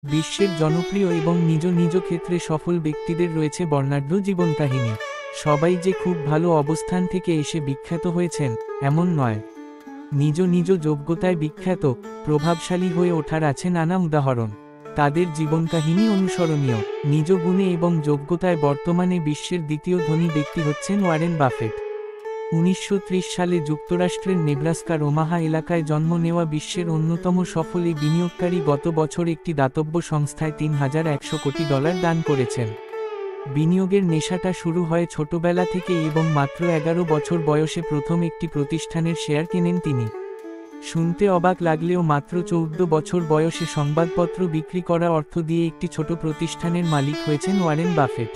বিশ্বের জনপ্রিয় এবং নিজ নিজ ক্ষেত্রে সফল ব্যক্তিদের রয়েছে বর্ণাঢ্য জীবনকাহিনী। সবাই যে খুব ভালো অবস্থান থেকে এসে বিখ্যাত হয়েছেন এমন নয়। নিজ নিজ যোগ্যতায় বিখ্যাত, প্রভাবশালী হয়ে ওঠার আছে নানা উদাহরণ। তাদের জীবনকাহিনী অনুসরণীয়। নিজ গুণে এবং যোগ্যতায় বর্তমানে বিশ্বের দ্বিতীয় ধনী ব্যক্তি হচ্ছেন ওয়ারেন বাফেট। 1930 সালে যুক্তরাষ্ট্রের নেব্রাস্কার ওমাহা এলাকায় জন্ম নেওয়া বিশ্বের অন্যতম সফল এই বিনিয়োগকারী গত বছর একটি দাতব্য সংস্থায় $3,100 কোটি দান করেছেন। বিনিয়োগের নেশাটা শুরু হয় ছোটবেলা থেকে এবং মাত্র 11 বছর বয়সে প্রথম একটি প্রতিষ্ঠানের শেয়ার কেনেন তিনি। শুনতে অবাক লাগলেও মাত্র 14 বছর বয়সে সংবাদপত্র বিক্রি করা অর্থ দিয়ে একটি ছোট প্রতিষ্ঠানের মালিক হয়েছেন ওয়ারেন বাফেট।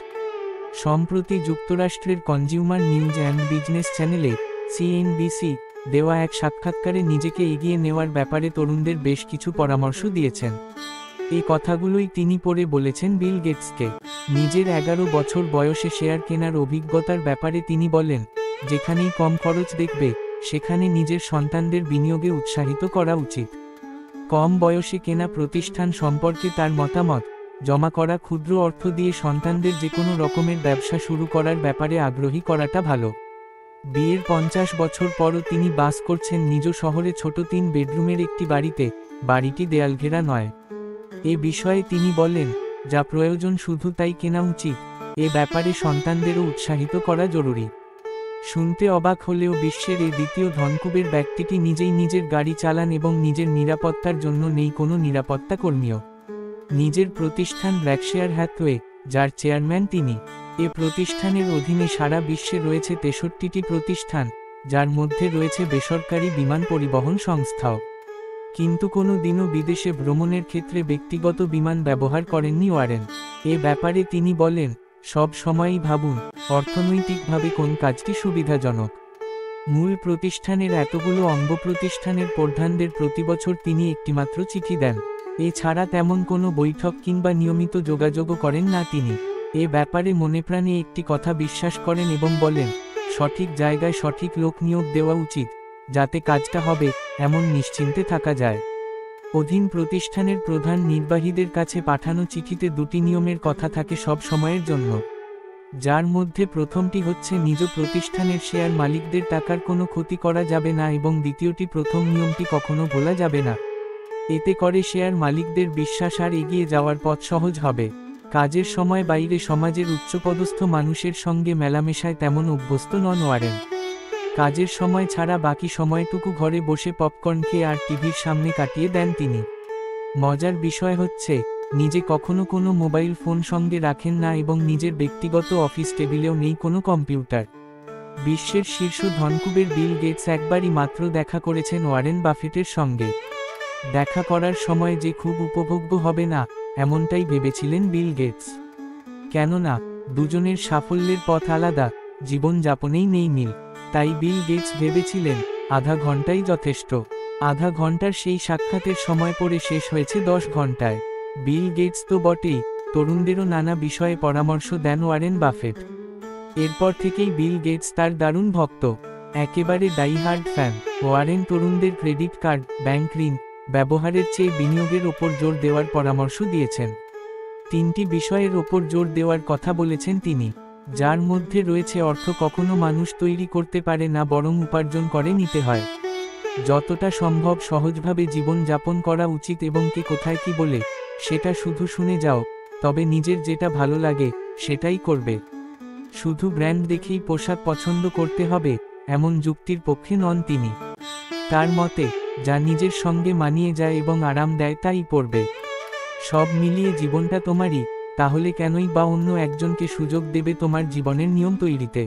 সম্প্রতি যুক্তরাষ্ট্রের কনজিউমার নিউজ অ্যান্ড বিজনেস চ্যানেলে সিএনবিসি দেওয়া এক সাক্ষাৎকারে নিজেকে এগিয়ে নেওয়ার ব্যাপারে তরুণদের বেশ কিছু পরামর্শ দিয়েছেন। এই কথাগুলোই তিনি পরে বলেছেন বিল গেটসকে। নিজের 11 বছর বয়সে শেয়ার কেনার অভিজ্ঞতার ব্যাপারে তিনি বলেন, যেখানেই কম খরচ দেখবে সেখানে নিজের সন্তানদের বিনিয়োগে উৎসাহিত করা উচিত। কম বয়সে কেনা প্রতিষ্ঠান সম্পর্কে তার মতামত, জমা করা ক্ষুদ্র অর্থ দিয়ে সন্তানদের যে কোনো রকমের ব্যবসা শুরু করার ব্যাপারে আগ্রহী করাটা ভালো। বিয়ের 50 বছর পরও তিনি বাস করছেন নিজ শহরে ছোট 3 বেডরুমের একটি বাড়িতে। বাড়িটি দেয়ালঘেরা নয়। এ বিষয়ে তিনি বলেন, যা প্রয়োজন শুধু তাই কেনা উচিত। এ ব্যাপারে সন্তানদেরও উৎসাহিত করা জরুরি। শুনতে অবাক হলেও বিশ্বের এই দ্বিতীয় ধনকুবের ব্যক্তিটি নিজেই নিজের গাড়ি চালান এবং নিজের নিরাপত্তার জন্য নেই কোনো নিরাপত্তা কর্মীও। নিজের প্রতিষ্ঠান ব্র্যাকশায়ার হ্যাথওয়ে, যার চেয়ারম্যান তিনি। এ প্রতিষ্ঠানের অধীনে সারা বিশ্বে রয়েছে 63টি প্রতিষ্ঠান, যার মধ্যে রয়েছে বেসরকারি বিমান পরিবহন সংস্থাও। কিন্তু কোনো দিনও বিদেশে ভ্রমণের ক্ষেত্রে ব্যক্তিগত বিমান ব্যবহার করেননি ওয়ারেন। এ ব্যাপারে তিনি বলেন, সব সময়ই ভাবুন অর্থনৈতিকভাবে কোন কাজটি সুবিধাজনক। মূল প্রতিষ্ঠানের এতগুলো অঙ্গ প্রতিষ্ঠানের প্রধানদের প্রতিবছর তিনি একটিমাত্র চিঠি দেন। এছাড়া তেমন কোনো বৈঠক কিংবা নিয়মিত যোগাযোগও করেন না তিনি। এ ব্যাপারে মনেপ্রাণে একটি কথা বিশ্বাস করেন এবং বলেন, সঠিক জায়গায় সঠিক লোক নিয়োগ দেওয়া উচিত, যাতে কাজটা হবে এমন নিশ্চিন্তে থাকা যায়। অধীন প্রতিষ্ঠানের প্রধান নির্বাহীদের কাছে পাঠানো চিঠিতে 2টি নিয়মের কথা থাকে সব সময়ের জন্য, যার মধ্যে প্রথমটি হচ্ছে নিজ প্রতিষ্ঠানের শেয়ার মালিকদের টাকার কোনো ক্ষতি করা যাবে না এবং দ্বিতীয়টি প্রথম নিয়মটি কখনো ভোলা যাবে না। এতে করে শেয়ার মালিকদের বিশ্বাস আর এগিয়ে যাওয়ার পথ সহজ হবে। কাজের সময় বাইরে সমাজের উচ্চপদস্থ মানুষের সঙ্গে মেলামেশায় তেমন অভ্যস্ত নন ওয়ারেন। কাজের সময় ছাড়া বাকি সময়টুকু ঘরে বসে পপকর্ন খেয়ে আর টিভির সামনে কাটিয়ে দেন তিনি। মজার বিষয় হচ্ছে, নিজে কখনো কোনো মোবাইল ফোন সঙ্গে রাখেন না এবং নিজের ব্যক্তিগত অফিস টেবিলেও নেই কোনো কম্পিউটার। বিশ্বের শীর্ষ ধনকুবের বিল গেটস একবারই মাত্র দেখা করেছেন ওয়ারেন বাফেটের সঙ্গে। দেখা করার সময় যে খুব উপভোগ্য হবে না এমনটাই ভেবেছিলেন বিল গেটস। কেননা দুজনের সাফল্যের পথ আলাদা, জীবনযাপনেই নেই মিল। তাই বিল গেটস ভেবেছিলেন আধা ঘন্টাই যথেষ্ট। আধা ঘন্টার সেই সাক্ষাতের সময় পরে শেষ হয়েছে 10 ঘন্টায়। বিল গেটস তো বটেই, তরুণদেরও নানা বিষয়ে পরামর্শ দেন ওয়ারেন বাফেট। এরপর থেকেই বিল গেটস তার দারুণ ভক্ত, একেবারে ডাইহার্ড ফ্যান। ওয়ারেন তরুণদের ক্রেডিট কার্ড, ব্যাংক ঋণ ব্যবহারের চেয়ে বিনিয়োগের ওপর জোর দেওয়ার পরামর্শ দিয়েছেন। 3টি বিষয়ের ওপর জোর দেওয়ার কথা বলেছেন তিনি, যার মধ্যে রয়েছে অর্থ কখনো মানুষ তৈরি করতে পারে না বরং উপার্জন করে নিতে হয়। যতটা সম্ভব সহজভাবে জীবন যাপন করা উচিত এবং কে কোথায় কি বলে সেটা শুধু শুনে যাও, তবে নিজের যেটা ভালো লাগে সেটাই করবে। শুধু ব্র্যান্ড দেখেই পোশাক পছন্দ করতে হবে এমন যুক্তির পক্ষে নন তিনি। তার মতে, যা নিজের সঙ্গে মানিয়ে যায় এবং আরাম দেয় তাই পরবে। সব মিলিয়ে জীবনটা তোমারই, তাহলে কেনই বা অন্য একজনকে সুযোগ দেবে তোমার জীবনের নিয়ম তৈরিতে।